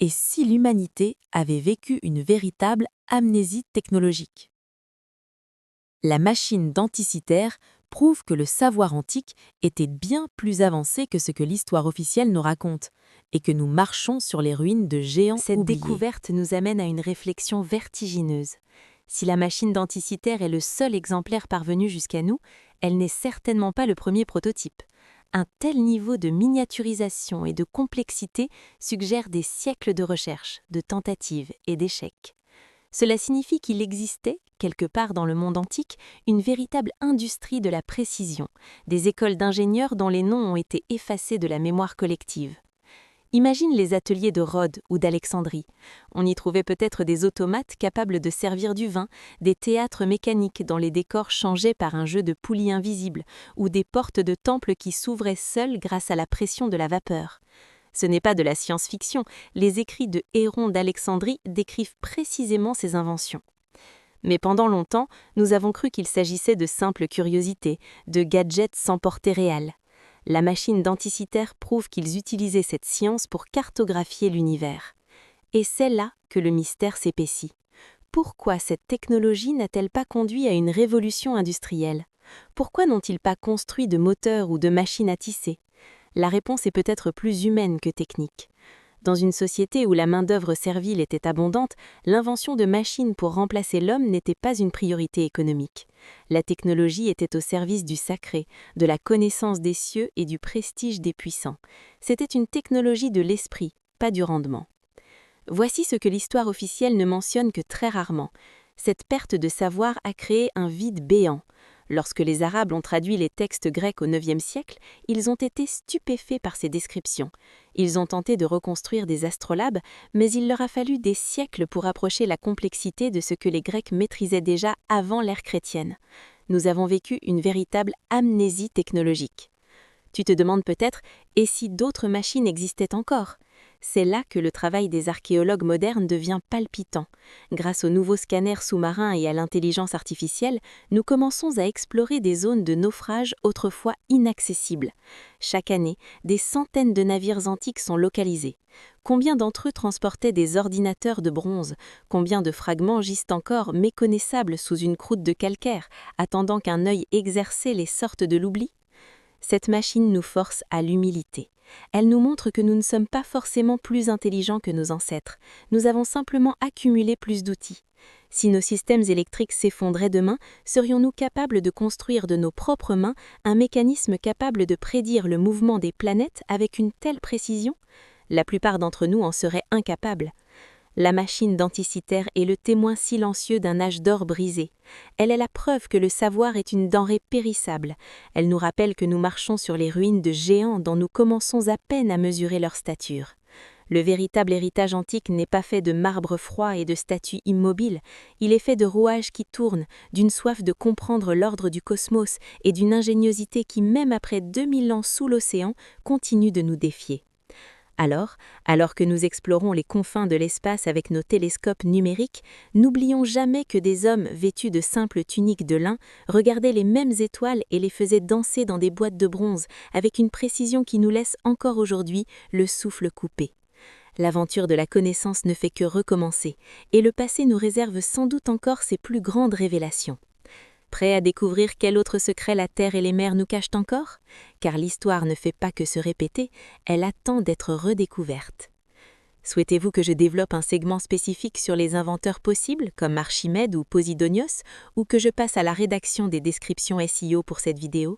Et si l'humanité avait vécu une véritable amnésie technologique? La machine d'Anticythère prouve que le savoir antique était bien plus avancé que ce que l'histoire officielle nous raconte, et que nous marchons sur les ruines de géants Cette oubliés. découverte nous amène à une réflexion vertigineuse. Si la machine d'Anticythère est le seul exemplaire parvenu jusqu'à nous, elle n'est certainement pas le premier prototype. Un tel niveau de miniaturisation et de complexité suggère des siècles de recherche, de tentatives et d'échecs. Cela signifie qu'il existait, quelque part dans le monde antique, une véritable industrie de la précision, des écoles d'ingénieurs dont les noms ont été effacés de la mémoire collective. Imagine les ateliers de Rhodes ou d'Alexandrie. On y trouvait peut-être des automates capables de servir du vin, des théâtres mécaniques dont les décors changeaient par un jeu de poulies invisibles, ou des portes de temples qui s'ouvraient seules grâce à la pression de la vapeur. Ce n'est pas de la science-fiction, les écrits de Héron d'Alexandrie décrivent précisément ces inventions. Mais pendant longtemps, nous avons cru qu'il s'agissait de simples curiosités, de gadgets sans portée réelle. La machine d'Anticythère prouve qu'ils utilisaient cette science pour cartographier l'univers. Et c'est là que le mystère s'épaissit. Pourquoi cette technologie n'a-t-elle pas conduit à une révolution industrielle? Pourquoi n'ont-ils pas construit de moteurs ou de machines à tisser? La réponse est peut-être plus humaine que technique. Dans une société où la main-d'œuvre servile était abondante, l'invention de machines pour remplacer l'homme n'était pas une priorité économique. La technologie était au service du sacré, de la connaissance des cieux et du prestige des puissants. C'était une technologie de l'esprit, pas du rendement. Voici ce que l'histoire officielle ne mentionne que très rarement. Cette perte de savoir a créé un vide béant. Lorsque les Arabes ont traduit les textes grecs au IXe siècle, ils ont été stupéfaits par ces descriptions. Ils ont tenté de reconstruire des astrolabes, mais il leur a fallu des siècles pour approcher la complexité de ce que les Grecs maîtrisaient déjà avant l'ère chrétienne. Nous avons vécu une véritable amnésie technologique. Tu te demandes peut-être, et si d'autres machines existaient encore? C'est là que le travail des archéologues modernes devient palpitant. Grâce aux nouveaux scanners sous-marins et à l'intelligence artificielle, nous commençons à explorer des zones de naufrage autrefois inaccessibles. Chaque année, des centaines de navires antiques sont localisés. Combien d'entre eux transportaient des ordinateurs de bronze? Combien de fragments gisent encore méconnaissables sous une croûte de calcaire, attendant qu'un œil exercé les sorte de l'oubli? Cette machine nous force à l'humilité. Elle nous montre que nous ne sommes pas forcément plus intelligents que nos ancêtres. Nous avons simplement accumulé plus d'outils. Si nos systèmes électriques s'effondraient demain, serions-nous capables de construire de nos propres mains un mécanisme capable de prédire le mouvement des planètes avec une telle précision? La plupart d'entre nous en seraient incapables. La machine d'Anticythère est le témoin silencieux d'un âge d'or brisé. Elle est la preuve que le savoir est une denrée périssable. Elle nous rappelle que nous marchons sur les ruines de géants dont nous commençons à peine à mesurer leur stature. Le véritable héritage antique n'est pas fait de marbre froid et de statues immobiles. Il est fait de rouages qui tournent, d'une soif de comprendre l'ordre du cosmos et d'une ingéniosité qui, même après 2000 ans sous l'océan, continue de nous défier. Alors que nous explorons les confins de l'espace avec nos télescopes numériques, n'oublions jamais que des hommes vêtus de simples tuniques de lin regardaient les mêmes étoiles et les faisaient danser dans des boîtes de bronze avec une précision qui nous laisse encore aujourd'hui le souffle coupé. L'aventure de la connaissance ne fait que recommencer, et le passé nous réserve sans doute encore ses plus grandes révélations. Prêt à découvrir quel autre secret la terre et les mers nous cachent encore? Car l'histoire ne fait pas que se répéter, elle attend d'être redécouverte. Souhaitez-vous que je développe un segment spécifique sur les inventeurs possibles, comme Archimède ou Posidonios, ou que je passe à la rédaction des descriptions SEO pour cette vidéo?